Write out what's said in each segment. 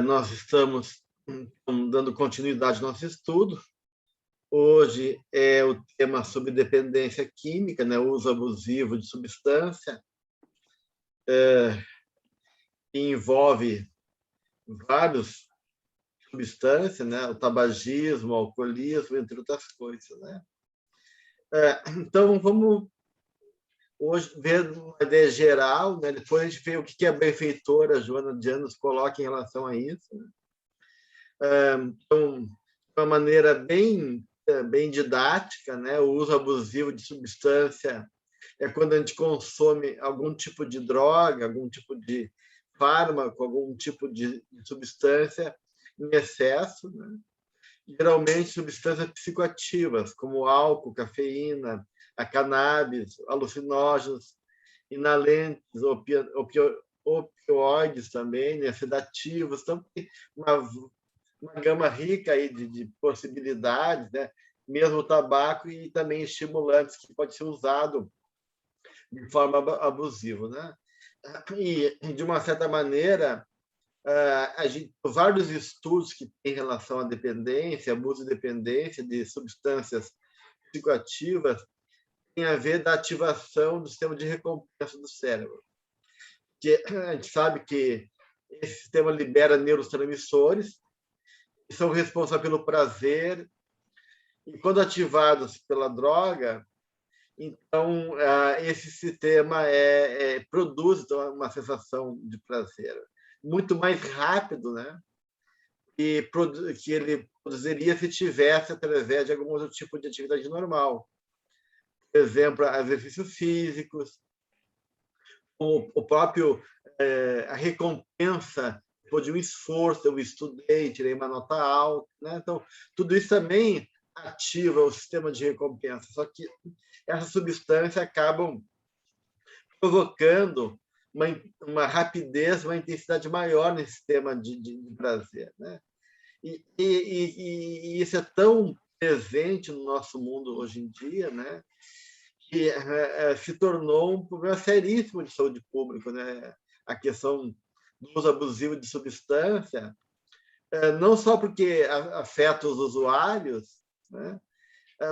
Nós estamos dando continuidade ao nosso estudo. Hoje é o tema sobre dependência química, né? O uso abusivo de substância, que envolve várias substâncias, né? O tabagismo, o alcoolismo, entre outras coisas, né? Então, vamos hoje ver uma ideia geral, né? Depois a gente vê o que a benfeitora Joana de Anjos coloca em relação a isso, né? Então, de uma maneira bem didática, né? O uso abusivo de substância é quando a gente consome algum tipo de droga, algum tipo de fármaco, algum tipo de substância em excesso, né? Geralmente substâncias psicoativas, como álcool, cafeína, a cannabis, alucinógenos, inalentes, opioides também, né? Sedativos. Então, tem uma gama rica aí de possibilidades, né? Mesmo o tabaco e também estimulantes que pode ser usado de forma abusiva, né? E, de uma certa maneira, vários estudos que têm relação à dependência, abuso e dependência de substâncias psicoativas, têm a ver da ativação do sistema de recompensa do cérebro. Que a gente sabe que esse sistema libera neurotransmissores que são responsáveis pelo prazer, e quando ativados pela droga, então esse sistema produz então, uma sensação de prazer muito mais rápido, né? Que ele produziria se tivesse através de algum outro tipo de atividade normal. Por exemplo, exercícios físicos, o próprio a recompensa depois de um esforço, eu estudei, tirei uma nota alta, né? Então, tudo isso também ativa o sistema de recompensa, só que essas substâncias acabam provocando uma rapidez, uma intensidade maior nesse sistema de prazer, né? E isso é tão presente no nosso mundo hoje em dia, né? Que se tornou um problema seríssimo de saúde pública, né? A questão do uso abusivo de substância, não só porque afeta os usuários, né?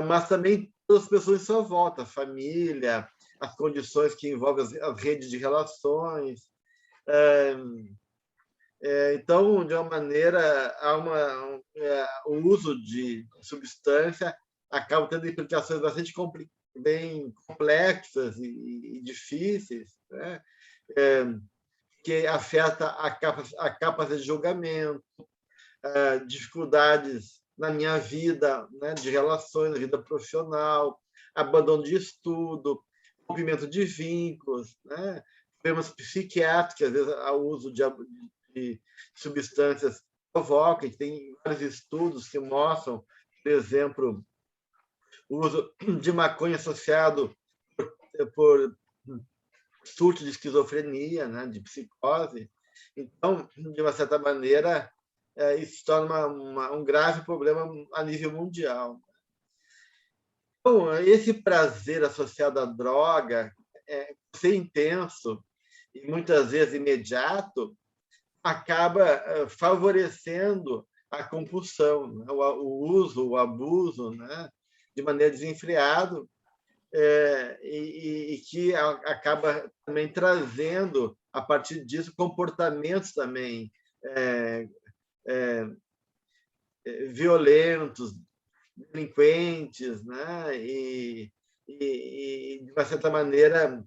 Mas também todas as pessoas em sua volta, a família, as condições que envolvem as redes de relações. Então, de uma maneira, o uso de substância acaba tendo implicações bastante bem complexas e difíceis, né? Que afeta a capacidade de julgamento, dificuldades na minha vida, né, de relações, na vida profissional, abandono de estudo, rompimento de vínculos, né, problemas psiquiátricos, às vezes o uso de substâncias provoca. Tem vários estudos que mostram, por exemplo, o uso de maconha associado por surto de esquizofrenia, né, de psicose. Então, de uma certa maneira, isso se torna um grave problema a nível mundial. Então, esse prazer associado à droga, ser intenso e muitas vezes imediato, acaba favorecendo a compulsão, né? O uso, o abuso, né? De maneira desenfreada, e que acaba também trazendo, a partir disso, comportamentos também violentos, delinquentes, né? De uma certa maneira,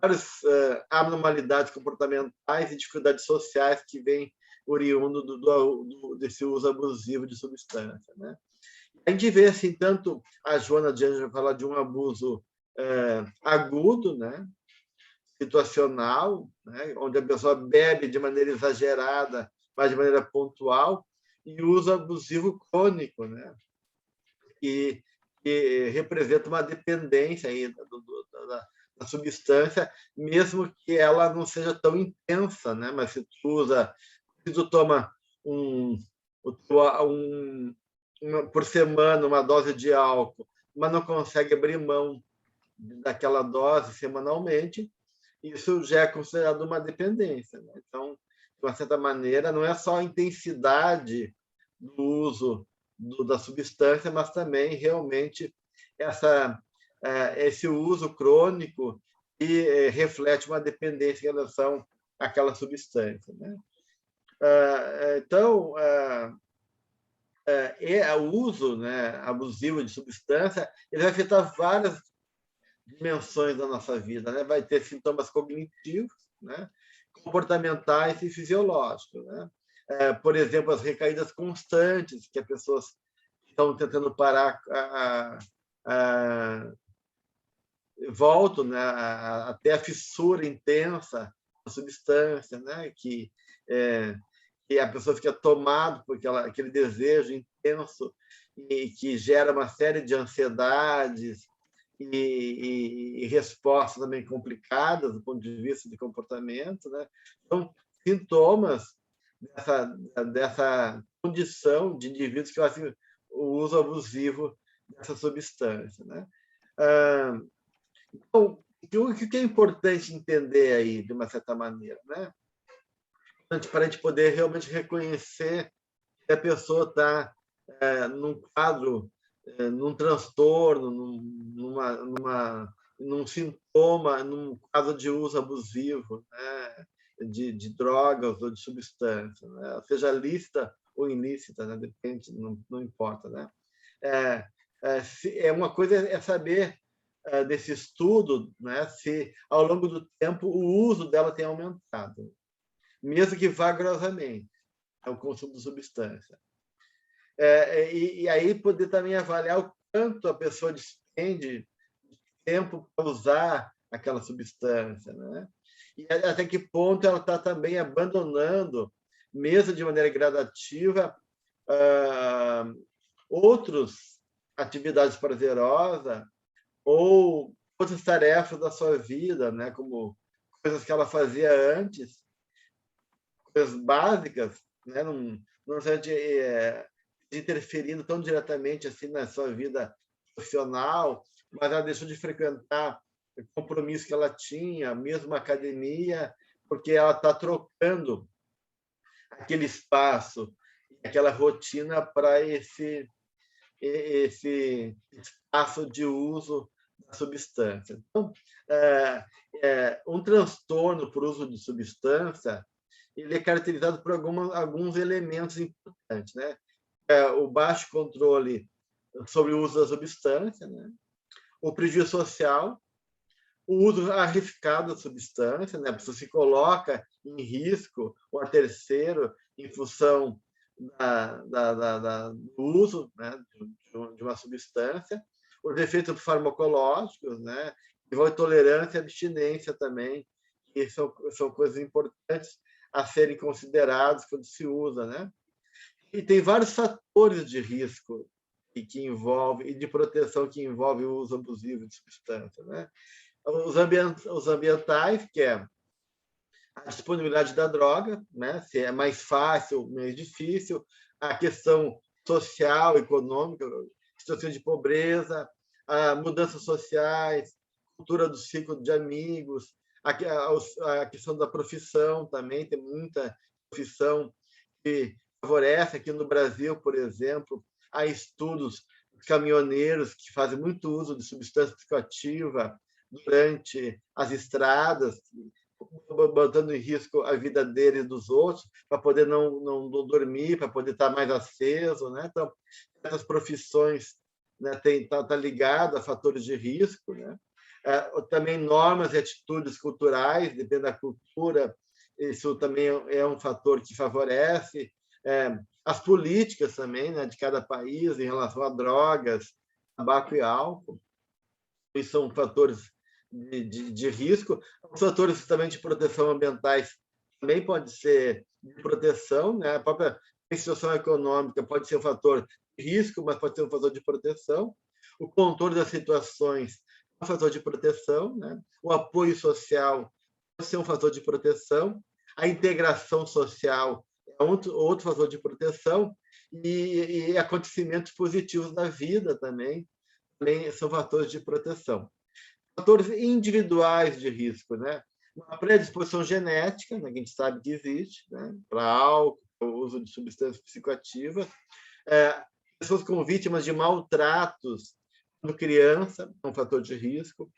várias anormalidades comportamentais e dificuldades sociais que vêm oriundo desse uso abusivo de substância, né? A gente vê assim, tanto a Joana de Anjos falar de um abuso agudo, né? Situacional, né? Onde a pessoa bebe de maneira exagerada, mas de maneira pontual, e o uso abusivo crônico, né? Que representa uma dependência aí da substância, mesmo que ela não seja tão intensa, né? Mas se tu toma por semana uma dose de álcool, mas não consegue abrir mão daquela dose semanalmente, isso já é considerado uma dependência, né? Então, uma certa maneira, não é só a intensidade do uso da substância, mas também realmente esse uso crônico que reflete uma dependência em relação àquela substância, né? Então, o uso, né, abusivo de substância, ele vai afetar várias dimensões da nossa vida, né? Vai ter sintomas cognitivos, né, comportamentais e fisiológicos, né? Por exemplo, as recaídas constantes que as pessoas estão tentando parar, voltam, né, até a fissura intensa da substância, né? Que a pessoa fica tomada por aquele desejo intenso e que gera uma série de ansiedades e respostas também complicadas do ponto de vista de comportamento, né? São sintomas dessa condição de indivíduos que fazem o uso abusivo dessa substância, né? Então, o que é importante entender aí, de uma certa maneira, né? Para a gente poder realmente reconhecer que a pessoa está num quadro, num transtorno, num sintoma, num caso de uso abusivo, né? de drogas ou de substância, né? Seja lícita ou ilícita, né? Depende, não importa, né? Uma coisa é saber desse estudo, né? Se ao longo do tempo o uso dela tem aumentado, mesmo que vagarosamente, o consumo de substância. E aí poder também avaliar o quanto a pessoa despende tempo para usar aquela substância, né? E até que ponto ela está também abandonando, mesmo de maneira gradativa, outras atividades prazerosas ou outras tarefas da sua vida, né? Como coisas que ela fazia antes, coisas básicas, né? Não interferindo tão diretamente assim na sua vida profissional, mas ela deixou de frequentar o compromisso que ela tinha, mesmo a academia, porque ela está trocando aquele espaço, aquela rotina para esse espaço de uso da substância. Então, um transtorno por uso de substância, ele é caracterizado por alguns elementos importantes, né? O baixo controle sobre o uso da substância, né? O prejuízo social, o uso arriscado da substância, né? A pessoa se coloca em risco ou a terceiro em função do uso, né? de uma substância, os efeitos farmacológicos, né? E a tolerância e abstinência também, que são coisas importantes a serem consideradas quando se usa, né? E tem vários fatores de risco que envolve e de proteção que envolve o uso abusivo de substância, né? Os ambientais, que é a disponibilidade da droga, né? Se é mais fácil, mais difícil, a questão social, econômica, situação de pobreza, mudanças sociais, cultura do ciclo de amigos, a questão da profissão também, tem muita profissão que favorece. Aqui no Brasil, por exemplo, há estudos de caminhoneiros que fazem muito uso de substância psicoativa durante as estradas, botando em risco a vida deles e dos outros, para poder não dormir, para poder estar mais aceso, né? Então, essas profissões, né, tá ligado a fatores de risco, né? Também normas e atitudes culturais, depende da cultura, isso também é um fator que favorece. As políticas também, né, de cada país em relação a drogas, tabaco e álcool, isso são fatores de risco. Os fatores também de proteção ambientais também pode ser de proteção, né? A própria situação econômica pode ser um fator de risco, mas pode ser um fator de proteção. O controle das situações é um fator de proteção, né? O apoio social pode ser um fator de proteção. A integração social é outro fator de proteção. E acontecimentos positivos da vida também são fatores de proteção. Fatores individuais de risco, né? uma predisposição genética, né, que a gente sabe que existe, né, para álcool, para o uso de substâncias psicoativas, pessoas com vítimas de maltratos quando criança, é um fator de risco,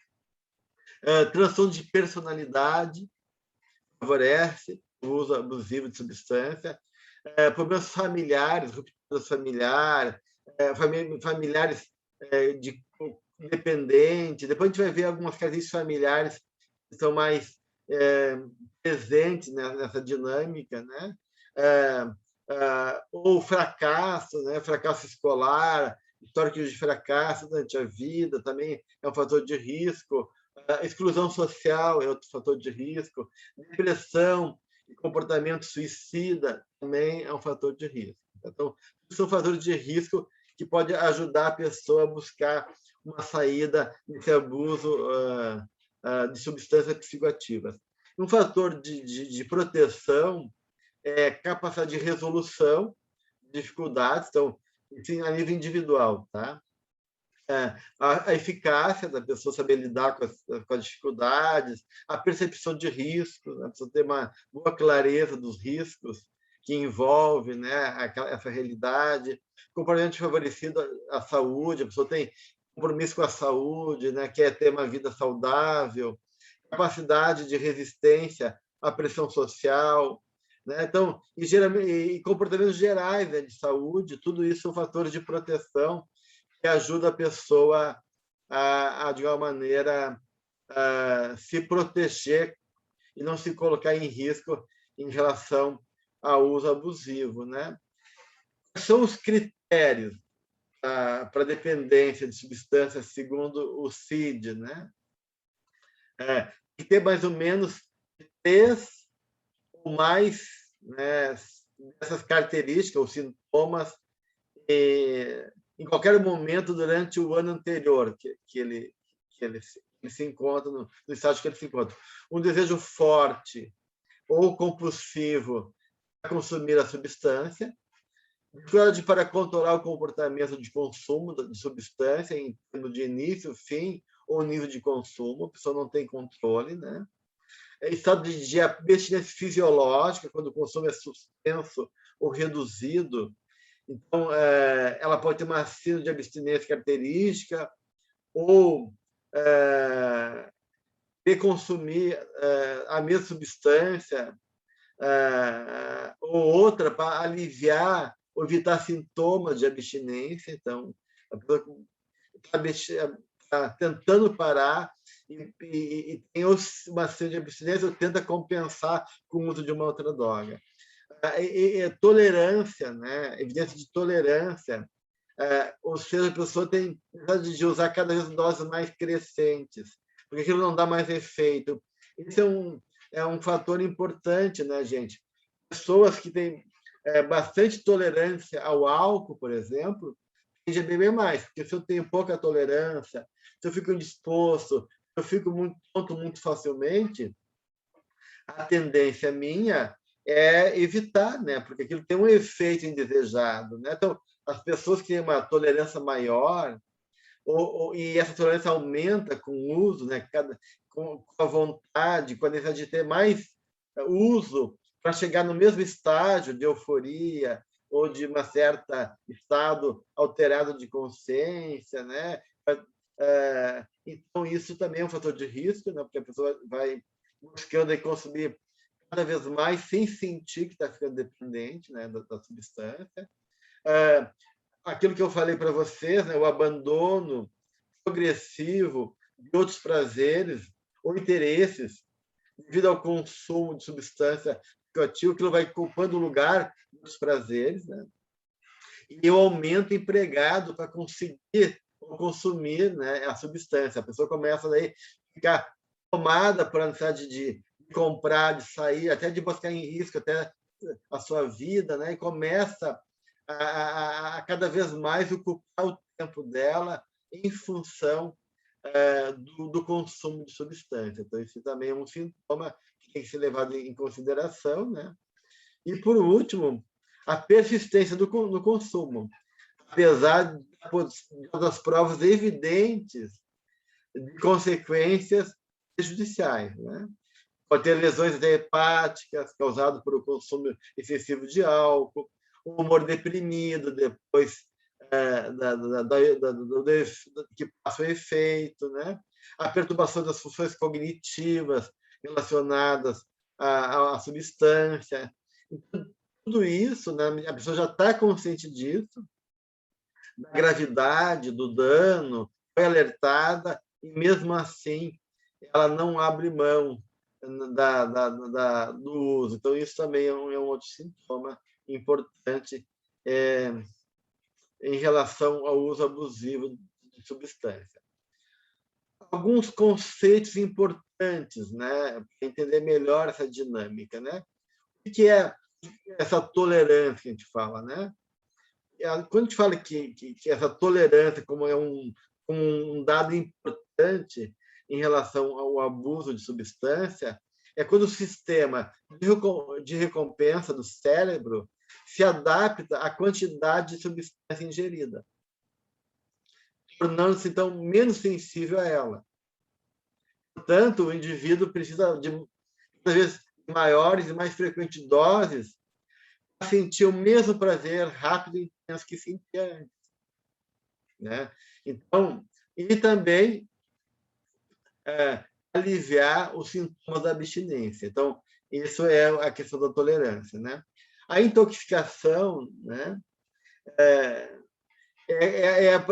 transtorno de personalidade, favorece o uso abusivo de substância, problemas familiares, rupturas familiares, familiares de dependentes. Depois a gente vai ver algumas características familiares que são mais presentes nessa dinâmica, né? Ou fracasso, né? Fracasso escolar, histórico de fracasso durante a vida também é um fator de risco. Exclusão social é outro fator de risco. Depressão e comportamento suicida também é um fator de risco. Então, são fatores de risco que pode ajudar a pessoa a buscar uma saída desse abuso de substâncias psicoativas. Um fator de proteção é capacidade de resolução de dificuldades, então, enfim, a nível individual, tá? A eficácia da pessoa saber lidar com as dificuldades, a percepção de riscos, a pessoa ter uma boa clareza dos riscos que envolve, né, essa realidade, comportamento favorecido à saúde, a pessoa tem compromisso com a saúde, né, quer ter uma vida saudável, capacidade de resistência à pressão social, né? Então, e comportamentos gerais, né, de saúde, tudo isso são fatores de proteção que ajuda a pessoa de alguma maneira, se proteger e não se colocar em risco em relação ao uso abusivo, né? Quais são os critérios para dependência de substâncias segundo o CID, né? Tem que ter mais ou menos 3 ou mais, né, dessas características ou sintomas em qualquer momento durante o ano anterior que ele se encontra, no estágio que ele se encontra. Um desejo forte ou compulsivo para consumir a substância, dificuldade para controlar o comportamento de consumo de substância em termos de início, fim ou nível de consumo, a pessoa não tem controle, né? Estado de abstinência fisiológica, quando o consumo é suspenso ou reduzido. Então, ela pode ter uma síndrome de abstinência característica ou consumir a mesma substância ou outra para aliviar ou evitar sintomas de abstinência. Então, a pessoa está tentando parar e tem uma síndrome de abstinência ou tenta compensar com o uso de uma outra droga. Tolerância, né? Evidência de tolerância, ou seja, a pessoa tem necessidade de usar cada vez doses mais crescentes, porque aquilo não dá mais efeito. Isso é um fator importante, né, gente? Pessoas que têm bastante tolerância ao álcool, por exemplo, tendem a beber mais, porque se eu tenho pouca tolerância, se eu fico indisposto, se eu fico muito tonto muito facilmente, a tendência minha é evitar, né? Porque aquilo tem um efeito indesejado, né? Então, as pessoas que têm uma tolerância maior, e essa tolerância aumenta com o uso, né? Com a vontade, com a necessidade de ter mais uso para chegar no mesmo estágio de euforia ou de uma certa estado alterado de consciência, né? Então, isso também é um fator de risco, né? Porque a pessoa vai buscando consumir cada vez mais sem sentir que está ficando dependente, né, da substância. Aquilo que eu falei para vocês, né, o abandono progressivo de outros prazeres ou interesses devido ao consumo de substância psicoativa, aquilo vai ocupando o lugar dos prazeres, né? E o aumento empregado para conseguir ou consumir, né, a substância. A pessoa começa daí a ficar tomada por a necessidade de comprar, de sair, até de buscar em risco até a sua vida, né? E começa a cada vez mais ocupar o tempo dela em função do consumo de substância. Então, isso também é um sintoma que tem que ser levado em consideração, né? E, por último, a persistência do consumo, apesar das provas evidentes de consequências prejudiciais, né? pode ter lesões hepáticas causadas por o consumo excessivo de álcool, o humor deprimido depois que passa o efeito, né? A perturbação das funções cognitivas relacionadas à substância. Então, tudo isso, né, a pessoa já está consciente disso, da gravidade do dano, foi alertada, e mesmo assim ela não abre mão do uso. Então, isso também é um outro sintoma importante em relação ao uso abusivo de substância. Alguns conceitos importantes, né, para entender melhor essa dinâmica, né? O que é essa tolerância que a gente fala, né? Quando a gente fala que essa tolerância como é um dado importante em relação ao abuso de substância, é quando o sistema de recompensa do cérebro se adapta à quantidade de substância ingerida, tornando-se, então, menos sensível a ela. Portanto, o indivíduo precisa de, às vezes, maiores e mais frequentes doses para sentir o mesmo prazer rápido e intenso que sentia antes, né? Então, e também aliviar os sintomas da abstinência. Então, isso é a questão da tolerância, né? A intoxicação, né, é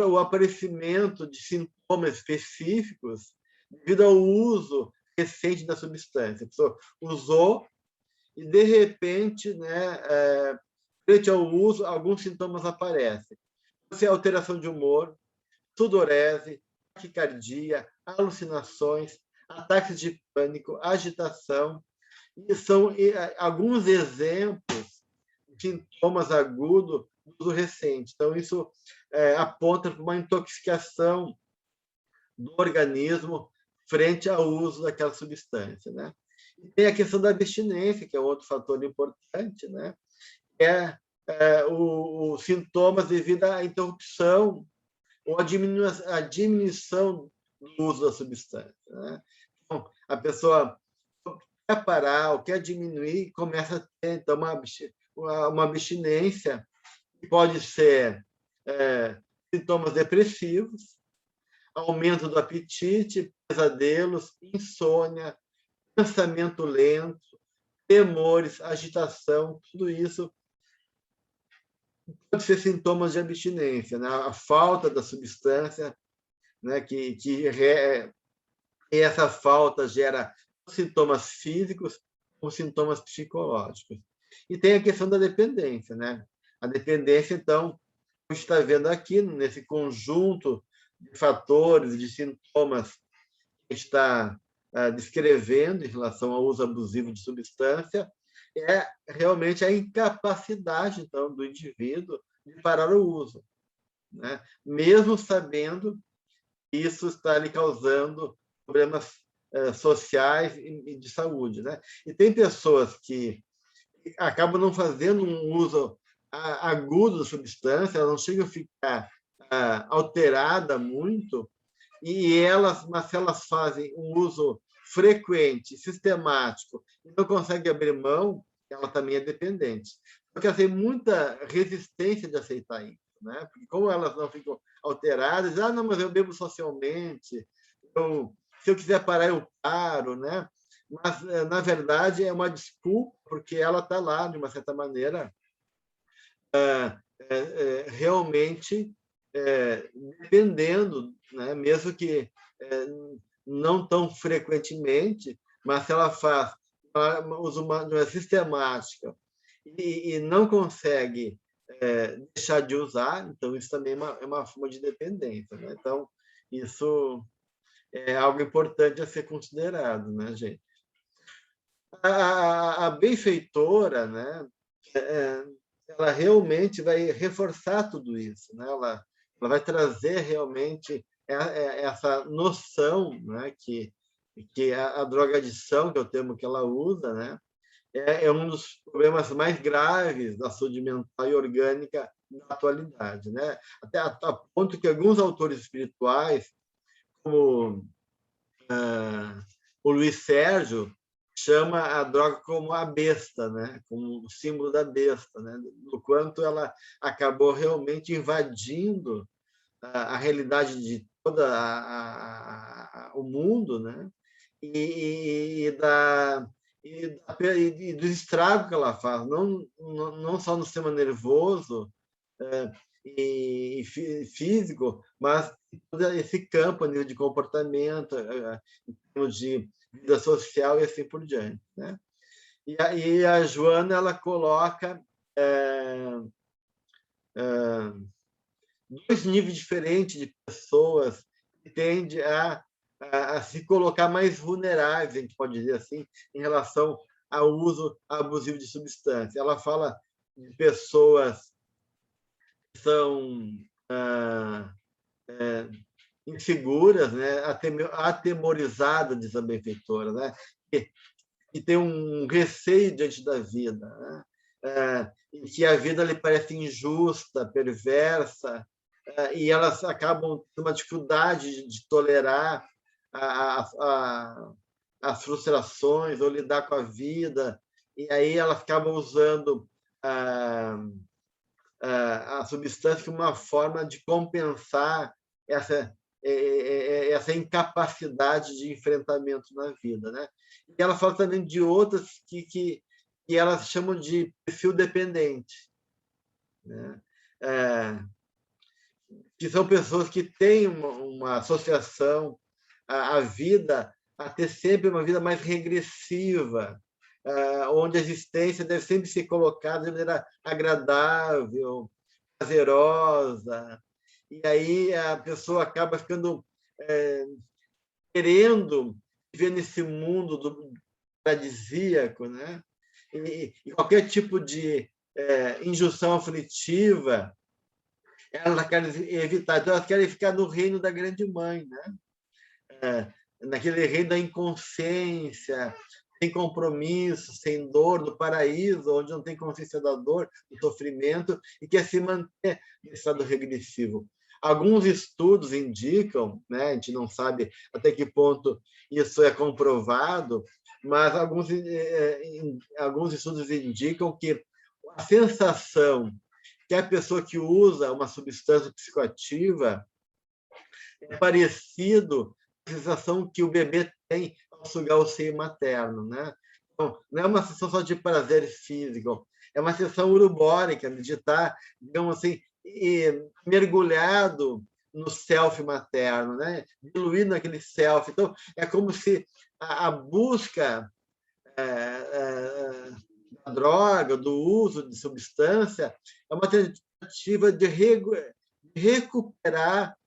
o aparecimento de sintomas específicos devido ao uso recente da substância. A pessoa usou e, de repente, né, frente ao uso, alguns sintomas aparecem. Pode ser alteração de humor, sudorese, taquicardia, alucinações, ataques de pânico, agitação. E são alguns exemplos de sintomas agudos do uso recente. Então, isso aponta para uma intoxicação do organismo frente ao uso daquela substância, né? E tem a questão da abstinência, que é outro fator importante, né? Os sintomas devido à interrupção ou à diminuição do uso da substância, né? Então, a pessoa quer parar ou quer diminuir, começa a ter, então, uma abstinência, que pode ser sintomas depressivos, aumento do apetite, pesadelos, insônia, pensamento lento, temores, agitação, tudo isso pode ser sintomas de abstinência, né? A falta da substância, né? E essa falta gera sintomas físicos ou sintomas psicológicos. E tem a questão da dependência, né? A dependência, então, a gente está vendo aqui, nesse conjunto de fatores, de sintomas que a gente está descrevendo em relação ao uso abusivo de substância, é realmente a incapacidade, então, do indivíduo de parar o uso, né? Mesmo sabendo que isso está lhe causando problemas sociais e de saúde, né? E tem pessoas que acabam não fazendo um uso agudo da substância, elas não chegam a ficar alterada muito, mas se elas fazem um uso frequente, sistemático, e não conseguem abrir mão, ela também é dependente. Porque elas têm muita resistência de aceitar isso, né? Porque como elas não ficam alteradas, não, mas eu bebo socialmente, se eu quiser parar, eu paro, né? Mas, na verdade, é uma desculpa, porque ela está lá, de uma certa maneira, realmente dependendo, né? Mesmo que não tão frequentemente, mas se ela faz usa uma sistemática e não consegue deixar de usar, então isso também é uma forma de dependência, né? Então, isso é algo importante a ser considerado, né, gente? A benfeitora, né, ela realmente vai reforçar tudo isso, né? Ela vai trazer realmente essa noção, né, que a drogadição, que é o termo que ela usa, né, é um dos problemas mais graves da saúde mental e orgânica na atualidade, né? Até a ponto que alguns autores espirituais, como o Luiz Sérgio, chama a droga como a besta, né? Como o símbolo da besta, né? Do quanto ela acabou realmente invadindo a realidade de todo o mundo, né? E, e, da, e do estrago que ela faz, não só no sistema nervoso e físico, mas todo esse campo a nível de comportamento, em termos de vida social e assim por diante, né? E aí a Joana ela coloca dois níveis diferentes de pessoas que tendem a se colocar mais vulneráveis, a gente pode dizer assim, em relação ao uso abusivo de substância. Ela fala de pessoas que são inseguras, né, atemorizadas, diz a benfeitora, né, que tem um receio diante da vida, né, em que a vida lhe parece injusta, perversa, e elas acabam tendo uma dificuldade de tolerar as frustrações ou lidar com a vida, e aí elas acabam usando a substância como uma forma de compensar essa incapacidade de enfrentamento na vida, né? E ela fala também de outras que elas chamam de perfil dependente, né? Que são pessoas que têm uma associação à vida a ter sempre uma vida mais regressiva, onde a existência deve sempre ser colocada de maneira agradável, prazerosa, e aí a pessoa acaba ficando querendo viver nesse mundo do paradisíaco, né? E qualquer tipo de injunção aflitiva, elas querem evitar. Então, elas querem ficar no reino da grande mãe, né? Naquele reino da inconsciência, sem compromisso, sem dor, do paraíso, onde não tem consciência da dor, do sofrimento, e quer se manter nesse estado regressivo. Alguns estudos indicam, né, a gente não sabe até que ponto isso é comprovado, mas alguns estudos indicam que a sensação que a pessoa que usa uma substância psicoativa é parecido com a sensação que o bebê tem ao sugar o seio materno, né? Então, não é uma sensação só de prazer físico, é uma sensação urubórica de estar, digamos assim, mergulhado no self materno, né? Diluído naquele self. Então, é como se a busca da droga, do uso de substância, é uma tentativa de recuperar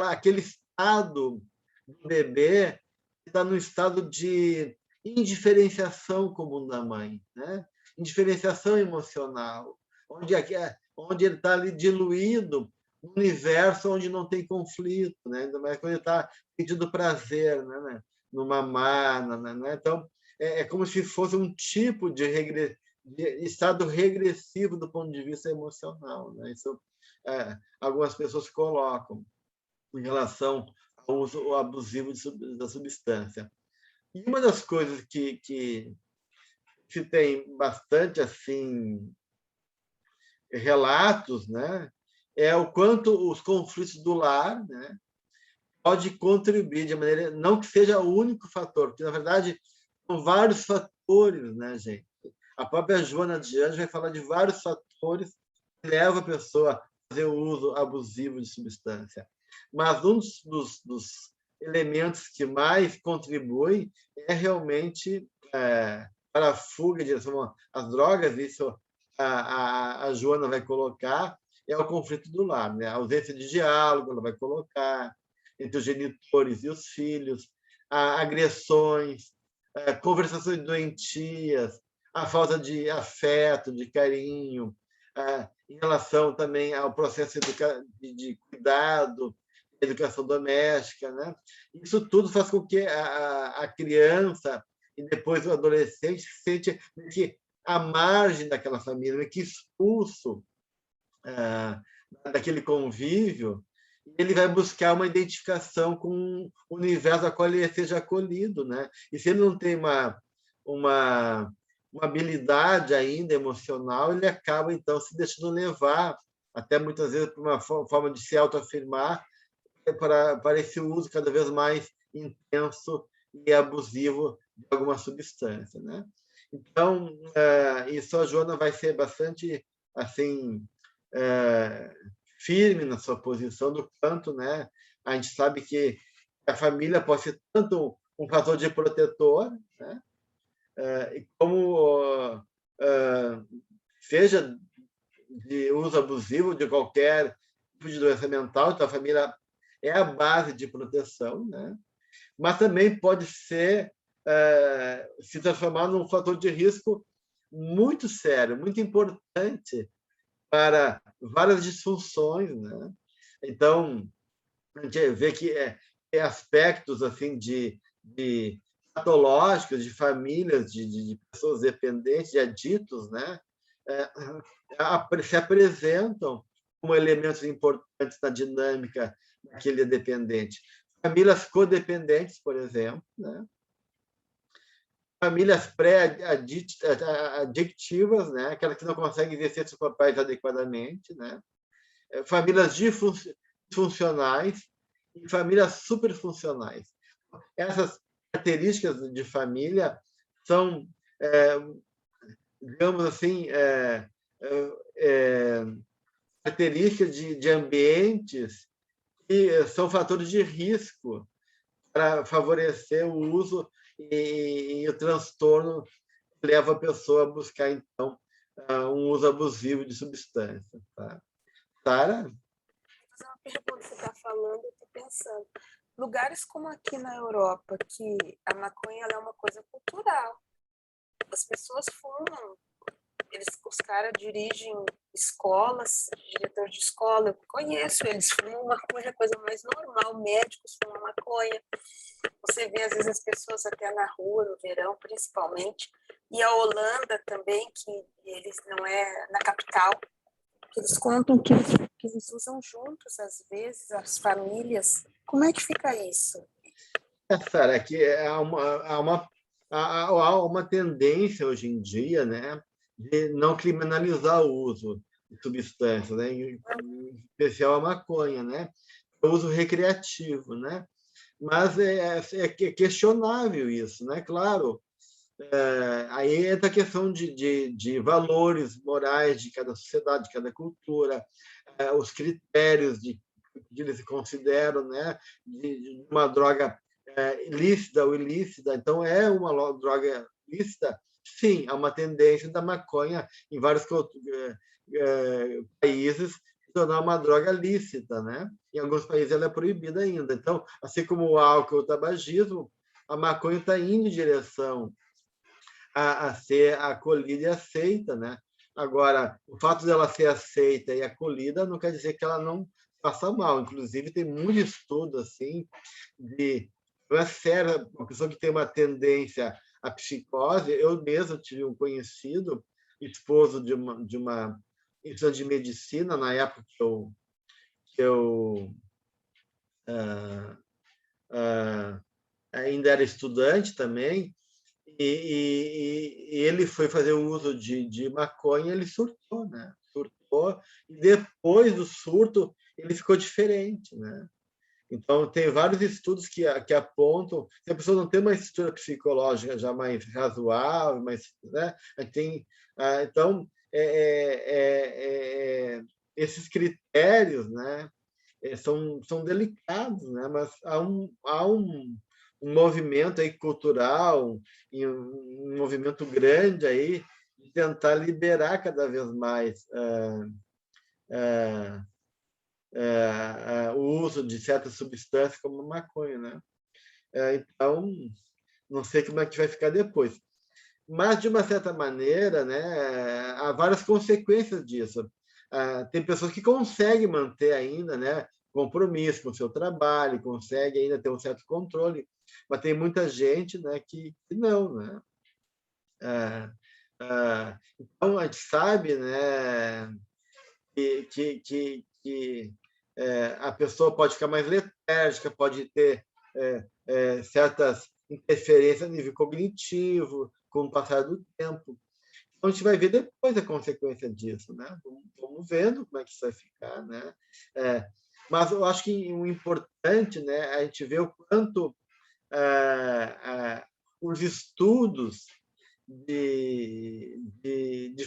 aquele estado do bebê que está no estado de indiferenciação com o mundo da mãe, né? Indiferenciação emocional, onde ele está ali diluído no universo onde não tem conflito, né? Ainda mais quando ele está pedindo prazer, né? No mamar, né? Então, é como se fosse um tipo de estado regressivo do ponto de vista emocional, né? Isso algumas pessoas colocam em relação ao uso abusivo da substância. E uma das coisas que se tem bastante assim relatos, né, é o quanto os conflitos do lar, né, pode contribuir de maneira não que seja o único fator, porque na verdade são vários fatores, né, gente. A própria Joana de Anjos vai falar de vários fatores que levam a pessoa a fazer o uso abusivo de substância. Mas um dos elementos que mais contribuem é realmente para a fuga em direção às drogas, isso a Joana vai colocar, é o conflito do lar, né? A ausência de diálogo, ela vai colocar entre os genitores e os filhos, agressões, conversações doentias, a falta de afeto, de carinho, em relação também ao processo de cuidado, educação doméstica, né? Isso tudo faz com que a criança e depois o adolescente se sente que à margem daquela família, que expulso daquele convívio, ele vai buscar uma identificação com o universo a qual ele seja acolhido, né? E se ele não tem uma habilidade ainda emocional, ele acaba, então, se deixando levar, até muitas vezes por uma forma de se autoafirmar, para esse uso cada vez mais intenso e abusivo de alguma substância, né? Então, isso a Joana vai ser bastante assim firme na sua posição, do quanto, né? A gente sabe que a família pode ser tanto um fator de protetor, né? E como seja de uso abusivo de qualquer tipo de doença mental, então a família é a base de proteção, né? Mas também pode ser se transformar num fator de risco muito sério, muito importante para várias disfunções, né? Então, a gente vê que aspectos assim de patológicos de famílias de pessoas dependentes, de aditos, né? Se apresentam como elementos importantes na dinâmica daquele dependente. Famílias codependentes, por exemplo, né? Famílias pré-adictivas, né? Aquelas que não conseguem exercer seus papéis adequadamente, né? Famílias disfuncionais e famílias superfuncionais. Essas características de família são, digamos assim, características de ambientes que são fatores de risco para favorecer o uso e o transtorno que leva a pessoa a buscar, então, um uso abusivo de substância. Tá? Sara? Fazer uma pergunta que você está falando, eu estou pensando. Lugares como aqui na Europa, que a maconha é uma coisa cultural. As pessoas fumam, os caras dirigem escolas, diretor de escola, eu conheço, eles fumam maconha, a coisa mais normal, médicos fumam maconha. Você vê, às vezes, as pessoas até na rua, no verão, principalmente. E a Holanda também, que eles não é na capital, eles contam que eles usam juntos, às vezes, as famílias. Como é que fica isso? Sara, que há uma tendência hoje em dia, né, de não criminalizar o uso de substâncias, né, em especial a maconha, né, o uso recreativo, né, mas é questionável isso, né, claro. Aí entra a questão de valores morais de cada sociedade, de cada cultura, os critérios que eles consideram, né, de uma droga lícita ou ilícita. Então, é uma droga lícita? Sim, há uma tendência da maconha em vários países se tornar uma droga lícita, né? Em alguns países ela é proibida ainda. Então, assim como o álcool, o tabagismo, a maconha está indo em direção a ser acolhida e aceita, né? Agora, o fato dela ser aceita e acolhida não quer dizer que ela não faça mal. Inclusive, tem muito estudo assim de não é sério, uma pessoa que tem uma tendência à psicose. Eu mesmo tive um conhecido, esposo de uma estudante de medicina, na época que eu ainda era estudante também, e ele foi fazer o uso de maconha, ele surtou, né? Surtou, e depois do surto ele ficou diferente, né? Então, tem vários estudos que apontam, se a pessoa não tem uma estrutura psicológica já mais razoável, né? Tem, então, esses critérios, né? São delicados, né? Mas há um movimento aí cultural, e um movimento grande aí de tentar liberar cada vez mais o uso de certas substâncias como a maconha, né? Então, não sei como é que vai ficar depois. Mas, de uma certa maneira, né, há várias consequências disso. Tem pessoas que conseguem manter ainda, né, compromisso com o seu trabalho, conseguem ainda ter um certo controle, mas tem muita gente, né, que não, né? Então, a gente sabe, né, que a pessoa pode ficar mais letérgica, pode ter certas interferências a nível cognitivo, com o passar do tempo. Então, a gente vai ver depois a consequência disso, né? Vamos vendo como é que isso vai ficar, né? Mas eu acho que o importante, né, é a gente ver o quanto os estudos de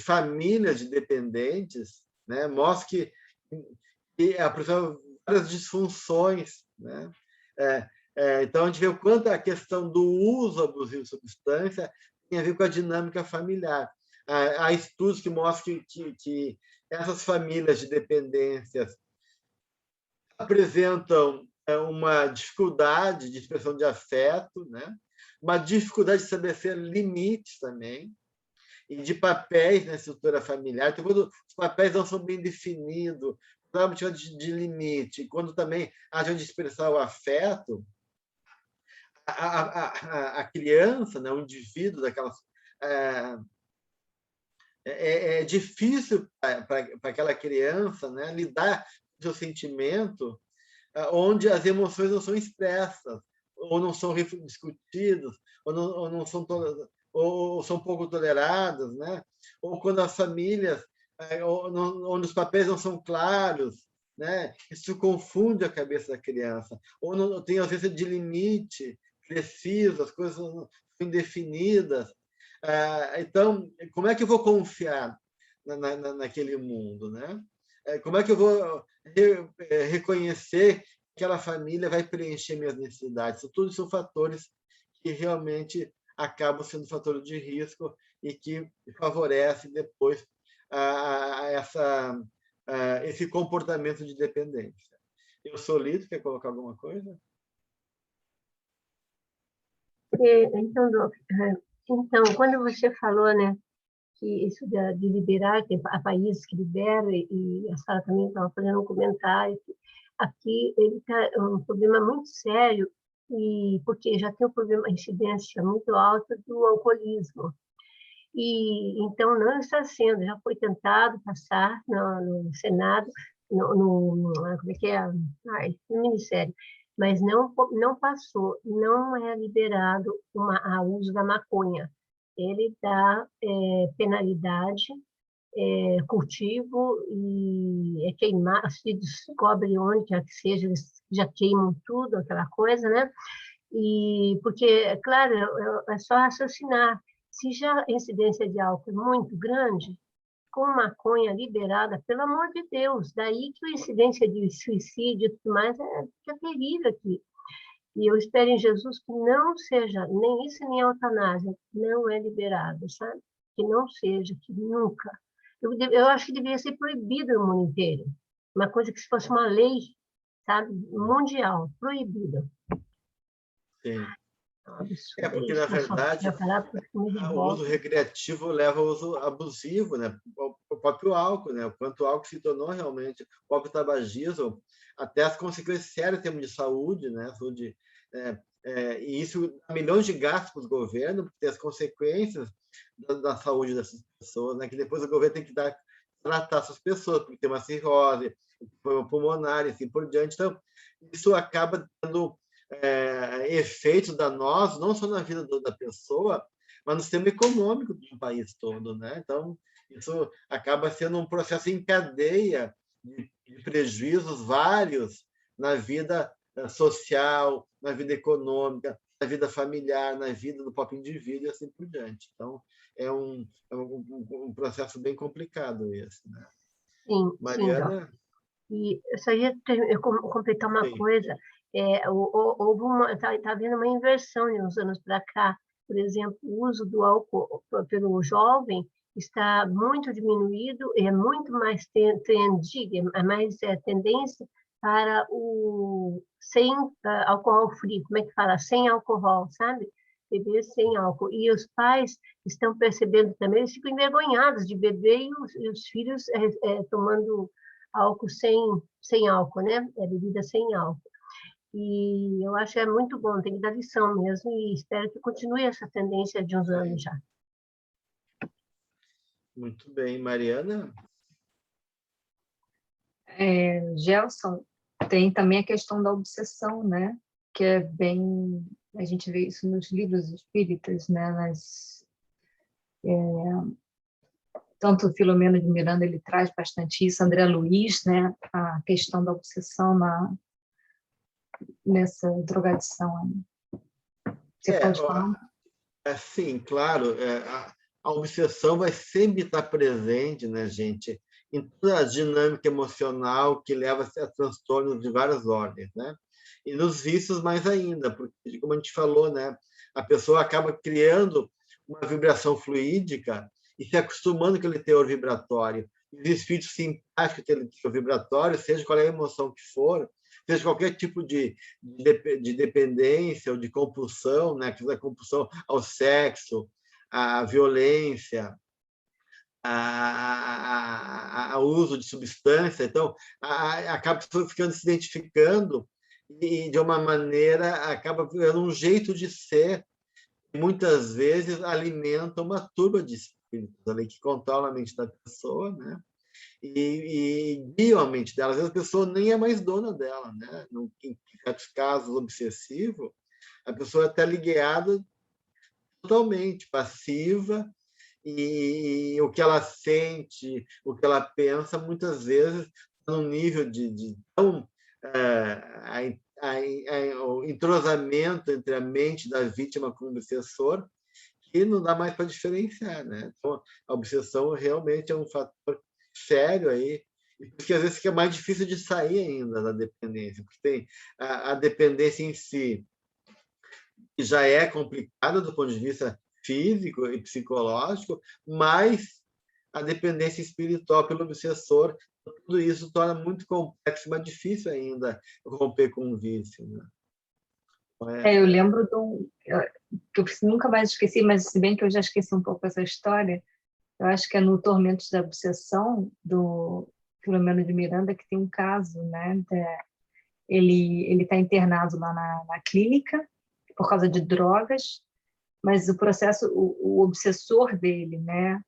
famílias de dependentes, né, mostram que apresentam várias disfunções, né? Então, a gente vê o quanto a questão do uso abusivo de substância tem a ver com a dinâmica familiar. Há estudos que mostram que essas famílias de dependências apresentam uma dificuldade de expressão de afeto, né? Uma dificuldade de estabelecer limites também, e de papéis na estrutura familiar. Então, quando os papéis não são bem definidos, quando há de limite, quando também há de expressar o afeto, a criança, né, o indivíduo daquelas... É difícil para aquela criança, né, lidar com o seu sentimento onde as emoções não são expressas, ou não são discutidas, ou não são ou são pouco toleradas, né? Ou quando as famílias, onde os papéis não são claros, né? Isso confunde a cabeça da criança. Ou não tem ausência de limite preciso, as coisas são indefinidas. Então, como é que eu vou confiar naquele mundo, né? Como é que eu vou reconhecer que aquela família vai preencher minhas necessidades? Tudo são fatores que realmente acabam sendo fatores de risco e que favorecem depois esse comportamento de dependência. Eu sou Lito, quer colocar alguma coisa? Então, quando você falou, né, que isso de liberar, tem países que liberam, e a Sara também estava fazendo um comentário, que aqui ele está um problema muito sério, e porque já tem um problema, a incidência muito alta do alcoolismo. E então não está sendo, já foi tentado passar no Senado, como é que é? No Ministério, mas não passou, não é liberado o uso da maconha. Ele dá penalidade, cultivo e queimar, se descobre onde quer que seja, eles já queimam tudo, aquela coisa, né? E porque, claro, é só raciocinar. Se já a incidência de álcool é muito grande, com maconha liberada, pelo amor de Deus, daí que a incidência de suicídio e tudo mais é terrível aqui. E eu espero em Jesus que não seja nem isso, nem a eutanásia, não é liberado, sabe? Que não seja, que nunca. Eu acho que deveria ser proibido no mundo inteiro. Uma coisa que se fosse uma lei, sabe, mundial, proibida. Sim. Absurdo Porque, isso. na verdade, o uso recreativo leva ao uso abusivo, né? O próprio álcool, né? O quanto o álcool se tornou realmente, o próprio tabagismo, até as consequências sérias em termos de saúde, né? Saúde, e isso dá milhões de gastos para os governos, porque tem as consequências da saúde dessas pessoas, né? Que depois o governo tem que tratar essas pessoas, porque tem uma cirrose, problema pulmonar e assim por diante. Então, isso acaba tendo efeitos danosos, não só na vida da pessoa, mas no sistema econômico do país todo, né? Então, isso acaba sendo um processo em cadeia de prejuízos vários na vida social, na vida econômica, na vida familiar, na vida do próprio indivíduo e assim por diante. Então, é um processo bem complicado esse, né? Sim, Mariana? sim, e eu só ia completar uma coisa. Está havendo uma inversão de uns anos para cá. Por exemplo, o uso do álcool pelo jovem está muito diminuído, é muito mais trendy, é mais tendência para o sem álcool free, como é que fala? Sem álcool, sabe? Beber sem álcool. E os pais estão percebendo também, eles ficam envergonhados de beber e os filhos tomando álcool sem álcool, né? É bebida sem álcool. E eu acho que é muito bom, tem que dar lição mesmo, e espero que continue essa tendência de uns anos já. Muito bem. Mariana? Gelson, tem também a questão da obsessão, né? Que é bem... A gente vê isso nos livros espíritas, né? Tanto o Filomeno de Miranda, ele traz bastante isso, André Luiz, né? A questão da obsessão nessa drogadição aí. Você pode falar? Sim, claro. A obsessão vai sempre estar presente, né, gente, em toda a dinâmica emocional que leva a transtornos de várias ordens, né? E nos vícios mais ainda, porque, como a gente falou, né, a pessoa acaba criando uma vibração fluídica e se acostumando com aquele teor vibratório. Os espíritos simpáticos daquele teor vibratório, seja qual é a emoção que for, seja qualquer tipo de dependência ou de compulsão, né, que é a compulsão ao sexo, à violência, ao uso de substância. Então, acaba ficando se identificando e, de uma maneira, acaba criando um jeito de ser que muitas vezes alimenta uma turba de espíritos ali que controla a mente da pessoa, né? E guiam a mente dela. Às vezes a pessoa nem é mais dona dela, né? Em certos casos obsessivos, a pessoa é teleguiada totalmente, passiva, e o que ela sente, o que ela pensa, muitas vezes, num nível de tão o entrosamento entre a mente da vítima com o obsessor, que não dá mais para diferenciar, né? Então, a obsessão realmente é um fator sério aí, porque às vezes fica mais difícil de sair ainda da dependência, porque tem a dependência em si, que já é complicada do ponto de vista físico e psicológico, mas a dependência espiritual pelo obsessor, tudo isso torna muito complexo, mas difícil ainda romper com o vício, né? Eu lembro que eu nunca mais esqueci, mas se bem que eu já esqueci um pouco essa história, eu acho que é no Tormentos da Obsessão, do Filomeno de Miranda, que tem um caso, né? Ele está internado lá na clínica por causa de drogas, mas o processo, o obsessor dele, né?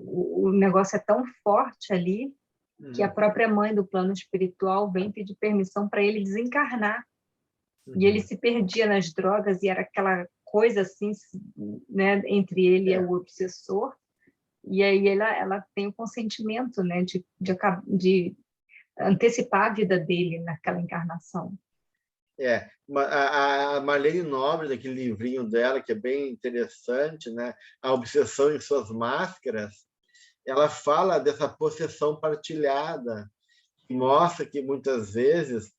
O negócio é tão forte ali que a própria mãe do plano espiritual vem pedir permissão para ele desencarnar. E ele se perdia nas drogas e era aquela coisa assim, né, entre ele e o obsessor. E aí ela tem o consentimento, né, de antecipar a vida dele naquela encarnação. A Marlene Nobre, daquele livrinho dela, que é bem interessante, né? A Obsessão em Suas Máscaras, ela fala dessa possessão partilhada, que mostra que, muitas vezes,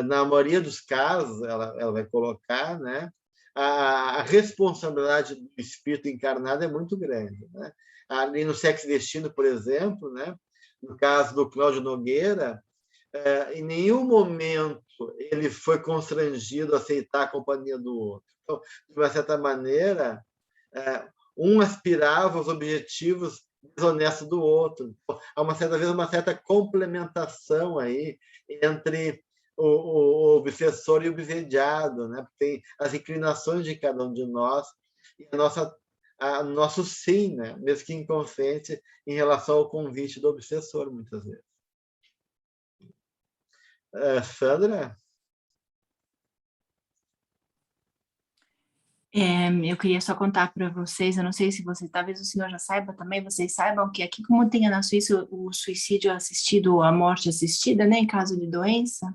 na maioria dos casos, ela vai colocar, né? A responsabilidade do espírito encarnado é muito grande, né? Ali no Sexo e Destino, por exemplo, né? No caso do Cláudio Nogueira, em nenhum momento ele foi constrangido a aceitar a companhia do outro. Então, de uma certa maneira, um aspirava aos objetivos desonestos do outro. Então, há uma certa complementação aí entre o obsessor e o obsediado, né? Tem as inclinações de cada um de nós e nosso sim, né? Mesmo que inconsciente, em relação ao convite do obsessor, muitas vezes. Sandra? Eu queria só contar para vocês, eu não sei se você, talvez o senhor já saiba também, vocês saibam que aqui, como tem na Suíça o suicídio assistido, a morte assistida, né, em caso de doença,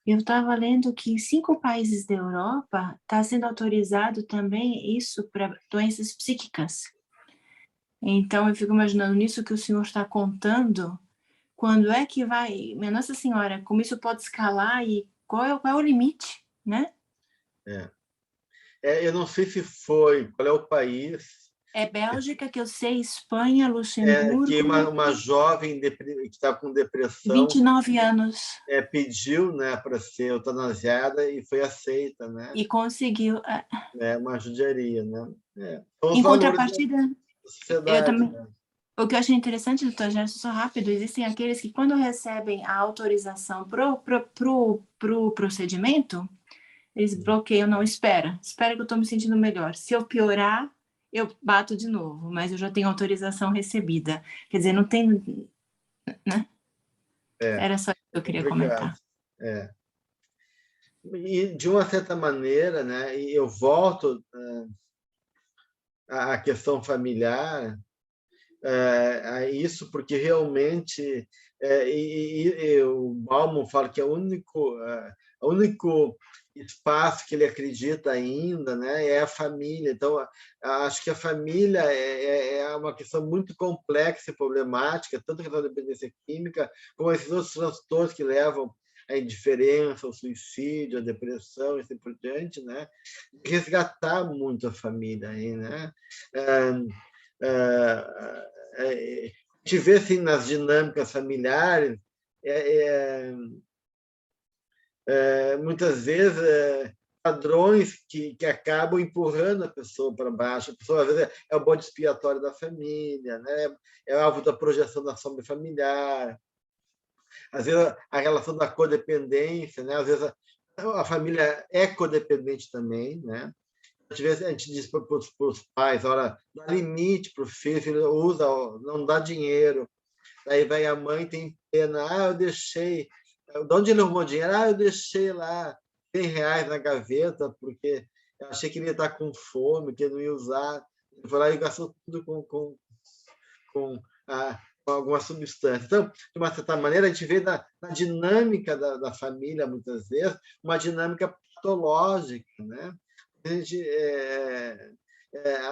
eu estava lendo que em 5 países da Europa está sendo autorizado também isso para doenças psíquicas. Então, eu fico imaginando nisso que o senhor está contando, quando é que vai, minha Nossa Senhora, como isso pode escalar e qual é o limite, né? Eu não sei se foi, qual é o país. Bélgica, que eu sei, Espanha, Luxemburgo. Que uma jovem que está com depressão. 29 anos. Pediu, né, para ser eutanasiada e foi aceita, né? E conseguiu. É uma judiaria, né? Em contrapartida, eu também. Né? O que eu achei interessante, doutor Gerson, só rápido, existem aqueles que, quando recebem a autorização pro procedimento, eles bloqueiam, não, espera que eu estou me sentindo melhor. Se eu piorar, eu bato de novo, mas eu já tenho autorização recebida. Quer dizer, não tem, né? Era só isso que eu queria comentar. E, de uma certa maneira, né, e eu volto a questão familiar, isso porque realmente o Bauman fala que é o único espaço que ele acredita ainda, né, é a família. Então, acho que a família é uma questão muito complexa e problemática, tanto a questão da dependência química, como esses outros transtornos que levam à indiferença, ao suicídio, à depressão e assim por diante, né? Resgatar muito a família aí, né? A gente vê assim, nas dinâmicas familiares, muitas vezes padrões que acabam empurrando a pessoa para baixo. A pessoa, às vezes, é o bode expiatório da família, né? É alvo da projeção da sombra familiar. Às vezes, a relação da codependência, né? Às vezes, a família é codependente também, né? A gente diz para os pais, olha, dá limite para o filho usa, não dá dinheiro. Aí vai a mãe, tem pena, eu deixei. De onde ele arrumou dinheiro? Eu deixei lá R$ 100 na gaveta, porque eu achei que ele ia estar com fome, que ele não ia usar. Ele foi lá e gastou tudo com alguma substância. Então, de uma certa maneira, a gente vê na dinâmica da família, muitas vezes, uma dinâmica patológica, né? A gente,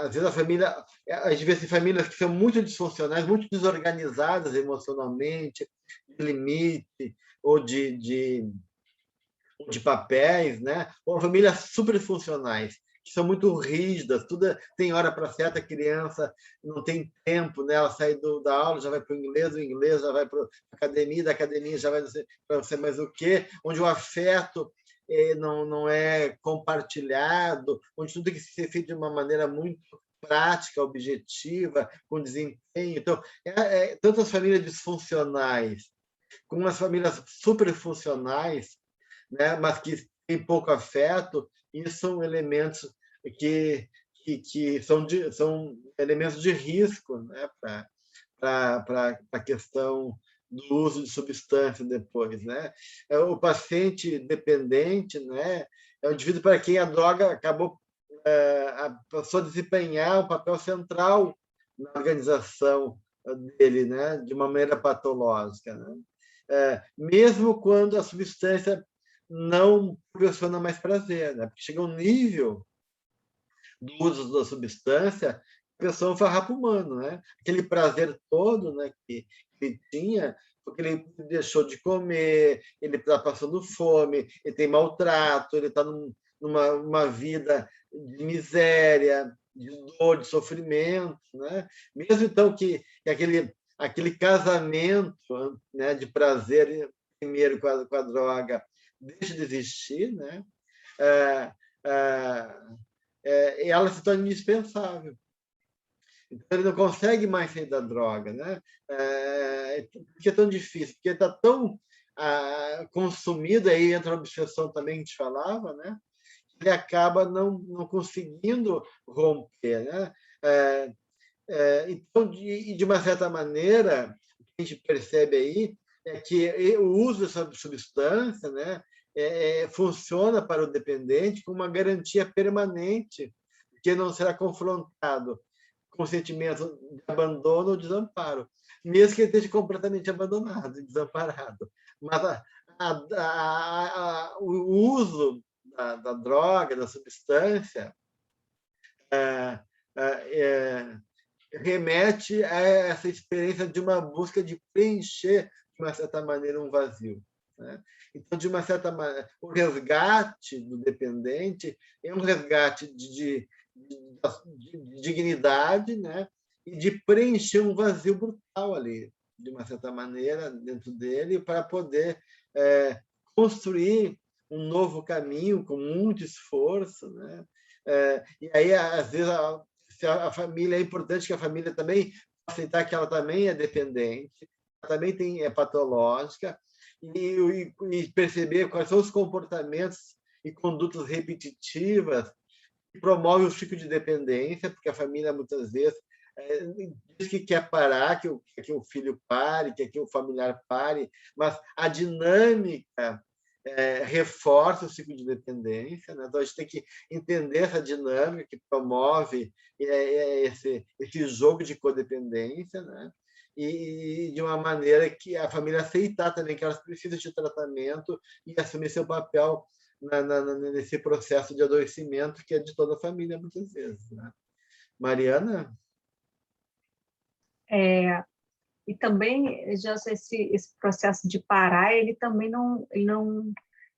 às vezes a gente vê assim, famílias que são muito disfuncionais, muito desorganizadas emocionalmente, de limite ou de papéis, né? Ou famílias super funcionais, que são muito rígidas, tudo tem hora para certa, criança não tem tempo, né? Ela sai da aula, já vai para o inglês já vai para a academia, da academia já vai para não sei mais o quê, onde o afeto não é compartilhado, onde tudo tem que ser feito de uma maneira muito prática, objetiva, com desempenho. Então, tanto as famílias disfuncionais como as famílias superfuncionais, né, mas que têm pouco afeto, isso são elementos que são elementos de risco, né, para a questão do uso de substância depois, né? O paciente dependente, né, é um indivíduo para quem a droga acabou a pessoa desempenhar um papel central na organização dele, né, de uma maneira patológica, né? Mesmo quando a substância não proporciona mais prazer, né? Porque chega um nível do uso da substância, a pessoa farrapo humano, né? Aquele prazer todo, né, que ele tinha, porque ele deixou de comer, ele está passando fome, ele tem maltrato, ele está numa vida de miséria, de dor, de sofrimento, né? Mesmo então que aquele casamento, né, de prazer primeiro com a droga deixa de existir, né? Ela se torna indispensável. Então, ele não consegue mais sair da droga, né? Porque é tão difícil, porque está tão consumido, aí entra a obsessão também que a gente falava, né? Ele acaba não conseguindo romper, né? Então, de uma certa maneira, o que a gente percebe aí é que o uso dessa substância, né, funciona para o dependente como uma garantia permanente que não será confrontado com o sentimento de abandono ou desamparo, mesmo que ele esteja completamente abandonado e desamparado. Mas o uso da droga, da substância, remete a essa experiência de uma busca de preencher, de uma certa maneira, um vazio, né? Então, de uma certa maneira, o resgate do dependente é um resgate de dignidade, né? E de preencher um vazio brutal ali, de uma certa maneira, dentro dele, para poder construir um novo caminho com muito esforço, né? E aí, às vezes, a família, é importante que a família também aceitar que ela também é dependente, também é patológica, e perceber quais são os comportamentos e condutas repetitivas que promovem o ciclo de dependência, porque a família, muitas vezes, diz que quer parar, quer que o filho pare, quer que o familiar pare, mas a dinâmica reforça o ciclo de dependência, né? Então, a gente tem que entender essa dinâmica que promove esse jogo de codependência, né? E de uma maneira que a família aceitar também que elas precisam de tratamento e assumir seu papel nesse processo de adoecimento que é de toda a família, muitas vezes, né? Mariana? E também, já esse processo de parar, ele também não,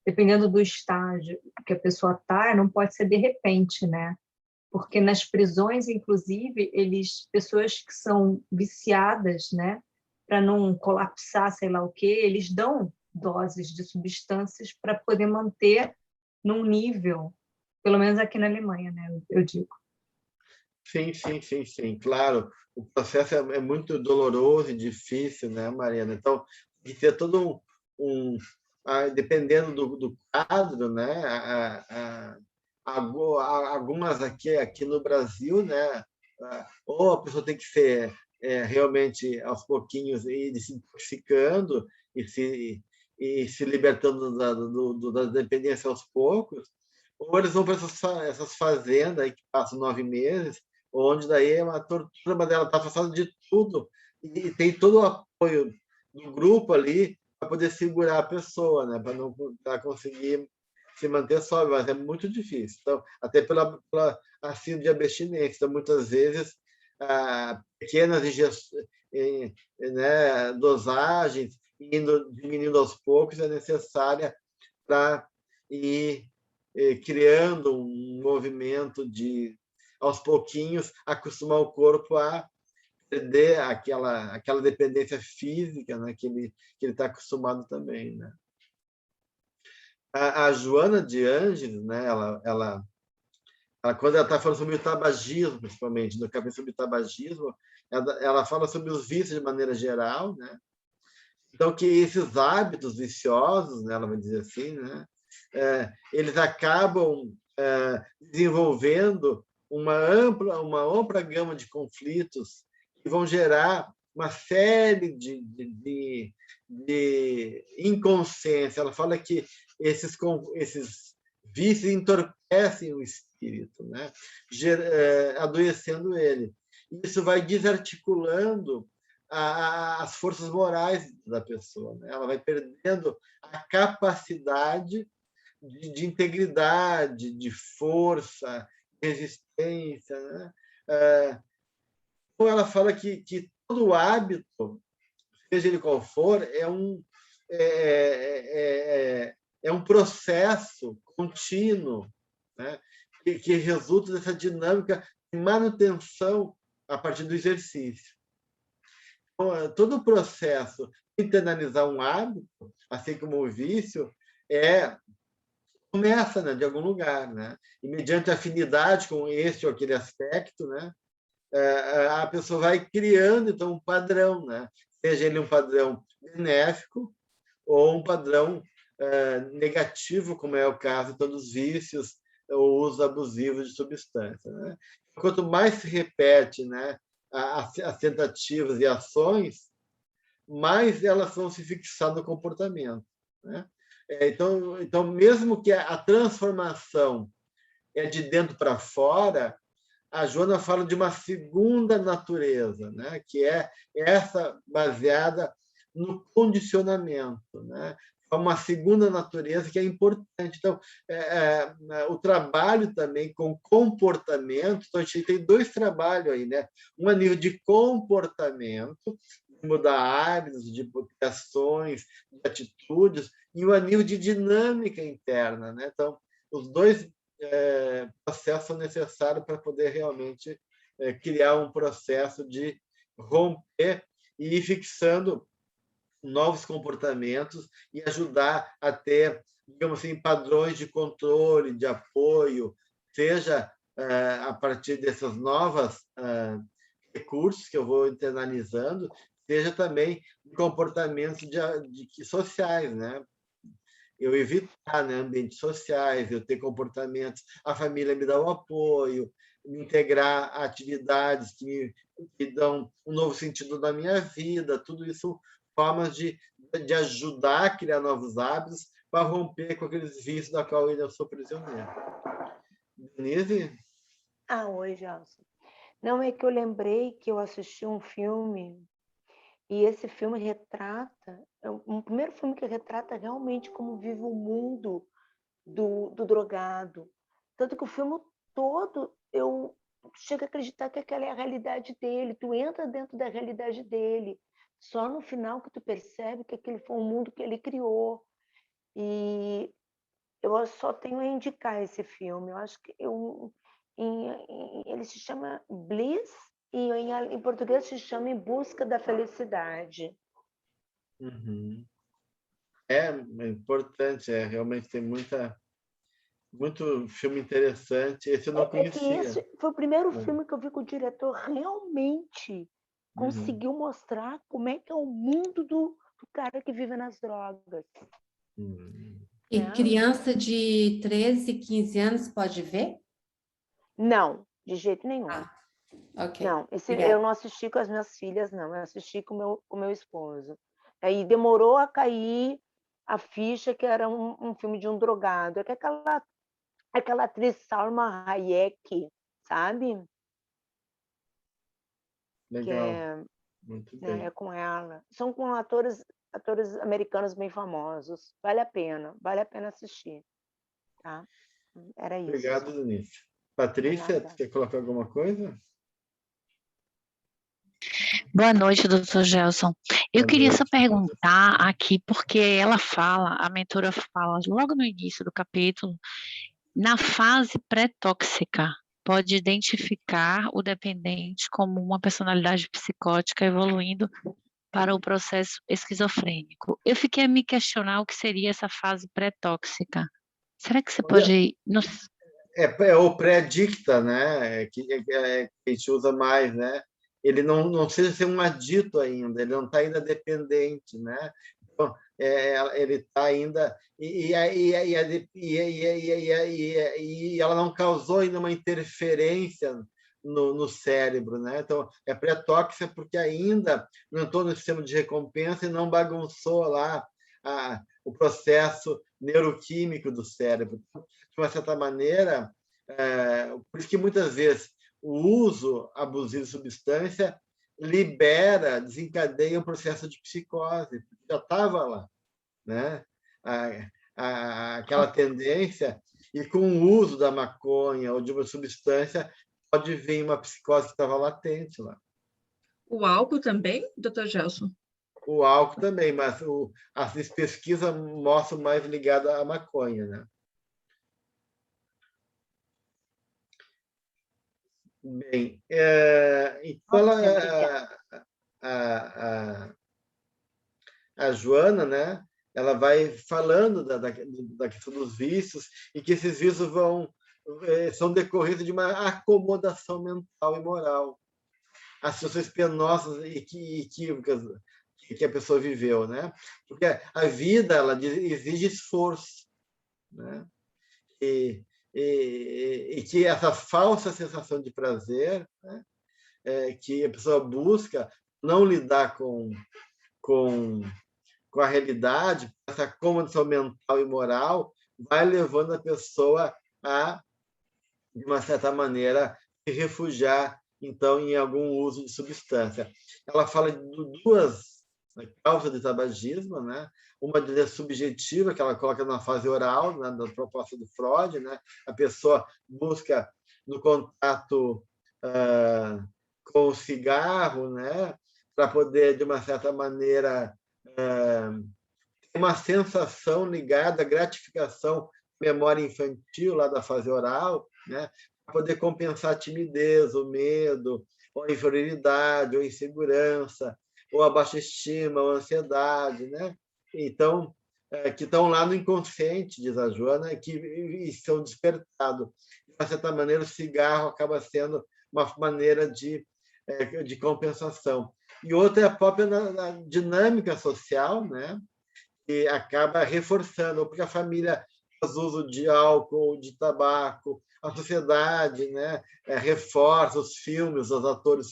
dependendo do estágio que a pessoa está, não pode ser de repente, né? Porque nas prisões, inclusive, pessoas que são viciadas, né, para não colapsar, sei lá o quê, eles dão doses de substâncias para poder manter num nível, pelo menos aqui na Alemanha, né, eu digo. Sim, claro. O processo é muito doloroso e difícil, né, Mariana? Então, tem que ter todo dependendo do quadro, né? Algumas aqui no Brasil, né? Ou a pessoa tem que ser realmente aos pouquinhos ir se intoxicando e se libertando da dependência aos poucos, ou eles vão para essas fazendas aí que passam 9 meses, onde daí é uma tortura, mas ela está afastada de tudo e tem todo o apoio do grupo ali para poder segurar a pessoa, né? Para conseguir se manter sóbrio, mas é muito difícil. Então, até pela síndrome de abstinência, então, muitas vezes pequenas né, dosagens, diminuindo aos poucos, é necessária para ir criando um movimento de, aos pouquinhos, acostumar o corpo a perder aquela dependência física, né, que ele está acostumado também, né? A Joana de Ângeles, né, quando ela está falando sobre o tabagismo, principalmente, no capítulo sobre o tabagismo, ela fala sobre os vícios de maneira geral, né? Então, que esses hábitos viciosos, né, ela vai dizer assim, né, eles acabam desenvolvendo uma ampla gama de conflitos que vão gerar uma série de inconsciência. Ela fala que esses vícios entorpecem o espírito, né? Adoecendo ele. Isso vai desarticulando as forças morais da pessoa, né? Ela vai perdendo a capacidade de integridade, de força, de resistência, né? Então, ela fala que todo hábito, seja ele qual for, é um processo contínuo, né? que resulta dessa dinâmica de manutenção a partir do exercício. Então, todo o processo de internalizar um hábito, assim como o vício, começa, né, de algum lugar, né? E mediante afinidade com este ou aquele aspecto, né, a pessoa vai criando então um padrão, né? Seja ele um padrão benéfico ou um padrão negativo, como é o caso de todos os vícios ou uso abusivo de substâncias, né? Quanto mais se repete, né, as tentativas e ações, mais elas vão se fixar no comportamento, né? Então, mesmo que a transformação é de dentro para fora, a Joana fala de uma segunda natureza, né? Que é essa baseada no condicionamento, né? É uma segunda natureza que é importante. Então, o trabalho também com comportamento, então a gente tem 2 trabalhos aí, né? Um a nível de comportamento, de mudar hábitos, de ações, de atitudes, e o a nível de dinâmica interna, né? Então, os 2 processos são necessários para poder realmente criar um processo de romper e ir fixando novos comportamentos e ajudar a ter, digamos assim, padrões de controle, de apoio, seja a partir desses novos recursos que eu vou internalizando, seja também comportamentos sociais, né? Eu evitar, né, ambientes sociais, eu ter comportamentos, a família me dá o apoio, me integrar a atividades que dão um novo sentido na minha vida, tudo isso formas de ajudar a criar novos hábitos para romper com aqueles vícios da qual eu sou prisioneiro. Denise? Oi, Gelson. Não, é que eu lembrei que eu assisti um filme e esse filme retrata, um primeiro filme que retrata realmente como vive o mundo do drogado. Tanto que o filme todo, eu chego a acreditar que aquela é a realidade dele, tu entra dentro da realidade dele. Só no final que tu percebe que aquele foi um mundo que ele criou. E eu só tenho a indicar esse filme. Eu acho que ele se chama Bliss e em português se chama Em Busca da Felicidade. Uhum. É importante, realmente tem muito filme interessante. Esse eu não conhecia. Esse foi o primeiro filme que eu vi que o diretor realmente conseguiu mostrar como é que é o mundo do cara que vive nas drogas. E criança de 13, 15 anos pode ver? Não, de jeito nenhum. Ok. Não, eu não assisti com as minhas filhas, não. Eu assisti com o meu esposo. Aí demorou a cair a ficha que era um filme de um drogado. É que aquela atriz Salma Hayek, sabe? Legal. Muito bem. É com ela. São com atores americanos bem famosos. Vale a pena assistir. Tá? Era isso. Obrigado, Denise. Patrícia, você quer colocar alguma coisa? Boa noite, doutor Gelson. Eu queria só perguntar aqui, porque a mentora fala logo no início do capítulo, na fase pré-tóxica, pode identificar o dependente como uma personalidade psicótica evoluindo para o processo esquizofrênico. Eu fiquei a me questionar o que seria essa fase pré-tóxica. Será que você pode... É o pré-dicta, né? Que a gente usa mais, né? Ele não seja ser um adito ainda, ele não está ainda dependente, né? Então, ele está ainda e ela não causou ainda uma interferência no cérebro, né? Então é pré-tóxica porque ainda não entrou no sistema de recompensa e não bagunçou lá o processo neuroquímico do cérebro. De uma certa maneira, por isso que muitas vezes o uso abusivo de substância desencadeia um processo de psicose, já estava lá, né? Aquela tendência, e com o uso da maconha ou de uma substância pode vir uma psicose que estava latente lá. O álcool também, doutor Gelson? O álcool também, mas as pesquisas mostram mais ligado à maconha, né? Bem, então a Joana, né? Ela vai falando da questão dos vícios e que esses vícios são decorrentes de uma acomodação mental e moral, as situações penosas e equívocas que a pessoa viveu, né? Porque a vida ela exige esforço, né? E que essa falsa sensação de prazer, né, que a pessoa busca não lidar com a realidade, essa acomodação mental e moral, vai levando a pessoa a, de uma certa maneira, se refugiar, então, em algum uso de substância. Ela fala de duas causas de tabagismo, né? Uma delas subjetiva, que ela coloca na fase oral, né, da proposta do Freud, né? A pessoa busca no contato com o cigarro, né? Para poder, de uma certa maneira, ter uma sensação ligada à gratificação, memória infantil lá da fase oral, né? Para poder compensar a timidez, o medo, ou a inferioridade, ou a insegurança, ou a baixa estima, ou a ansiedade, né? Então, que estão lá no inconsciente, diz a Joana, que são despertados. De uma certa maneira, o cigarro acaba sendo uma maneira de compensação. E outra é a própria dinâmica social, né? Que acaba reforçando, porque a família faz uso de álcool, de tabaco, a sociedade, né? Reforça os filmes, os atores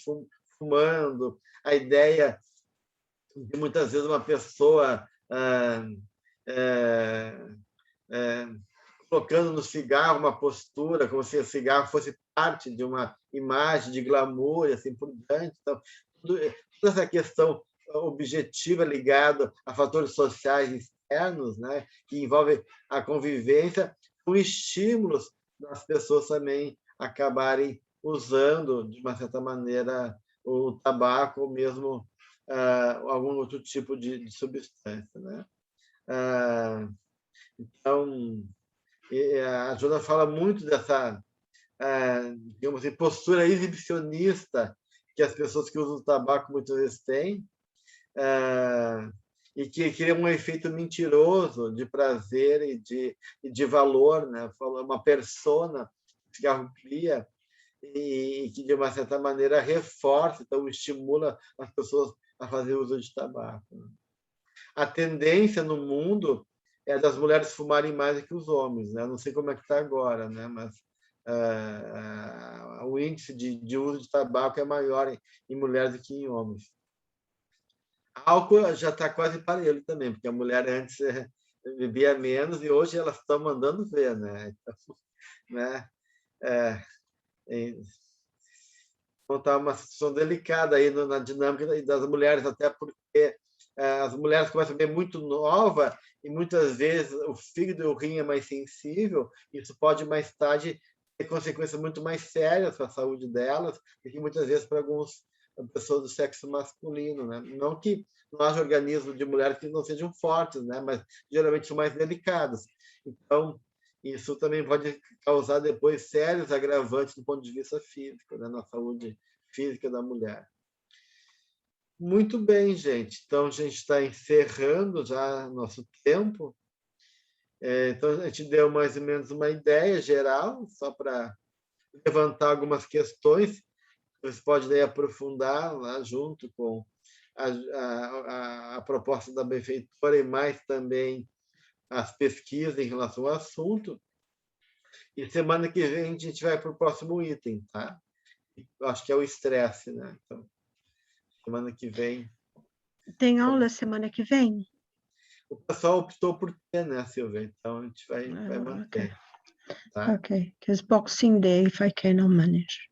fumando, a ideia de muitas vezes uma pessoa colocando no cigarro uma postura, como se o cigarro fosse parte de uma imagem de glamour e assim por diante. Então, toda essa questão objetiva ligada a fatores sociais externos, né, que envolve a convivência, são estímulos das pessoas também acabarem usando, de uma certa maneira, o tabaco ou mesmo algum outro tipo de substância, né? Então, a Joana fala muito dessa, digamos assim, postura exibicionista que as pessoas que usam o tabaco muitas vezes têm, e que cria um efeito mentiroso de prazer e de valor, né? Uma persona que o cigarro cria e que, de uma certa maneira, reforça, então estimula as pessoas a fazer uso de tabaco. A tendência no mundo é das mulheres fumarem mais do que os homens, né? Não sei como é que está agora, né? Mas o índice de uso de tabaco é maior em mulheres do que em homens. Álcool já está quase parelho também, porque a mulher antes bebia menos e hoje elas estão mandando ver, né? Então, né? Então está uma situação delicada aí na dinâmica das mulheres, até porque as mulheres começam a beber muito nova e muitas vezes o fígado e o rim é mais sensível, isso pode mais tarde ter consequências muito mais sérias para a saúde delas do que muitas vezes para algumas pessoas do sexo masculino, né? Não que não haja organismos de mulheres que não sejam fortes, né? Mas geralmente são mais delicados. Então, isso também pode causar depois sérios agravantes do ponto de vista físico, né? Na saúde física da mulher. Muito bem, gente. Então, a gente está encerrando já nosso tempo. Então, a gente deu mais ou menos uma ideia geral, só para levantar algumas questões. Vocês podem daí aprofundar lá junto com a proposta da benfeitora e mais também as pesquisas em relação ao assunto. E semana que vem a gente vai para o próximo item, tá? Eu acho que é o estresse, né? Então, semana que vem. Tem aula semana que vem? O pessoal optou por ter, né, Silvia? Então a gente vai manter. Okay. Tá? Okay, because Boxing Day, if I can, I'll manage.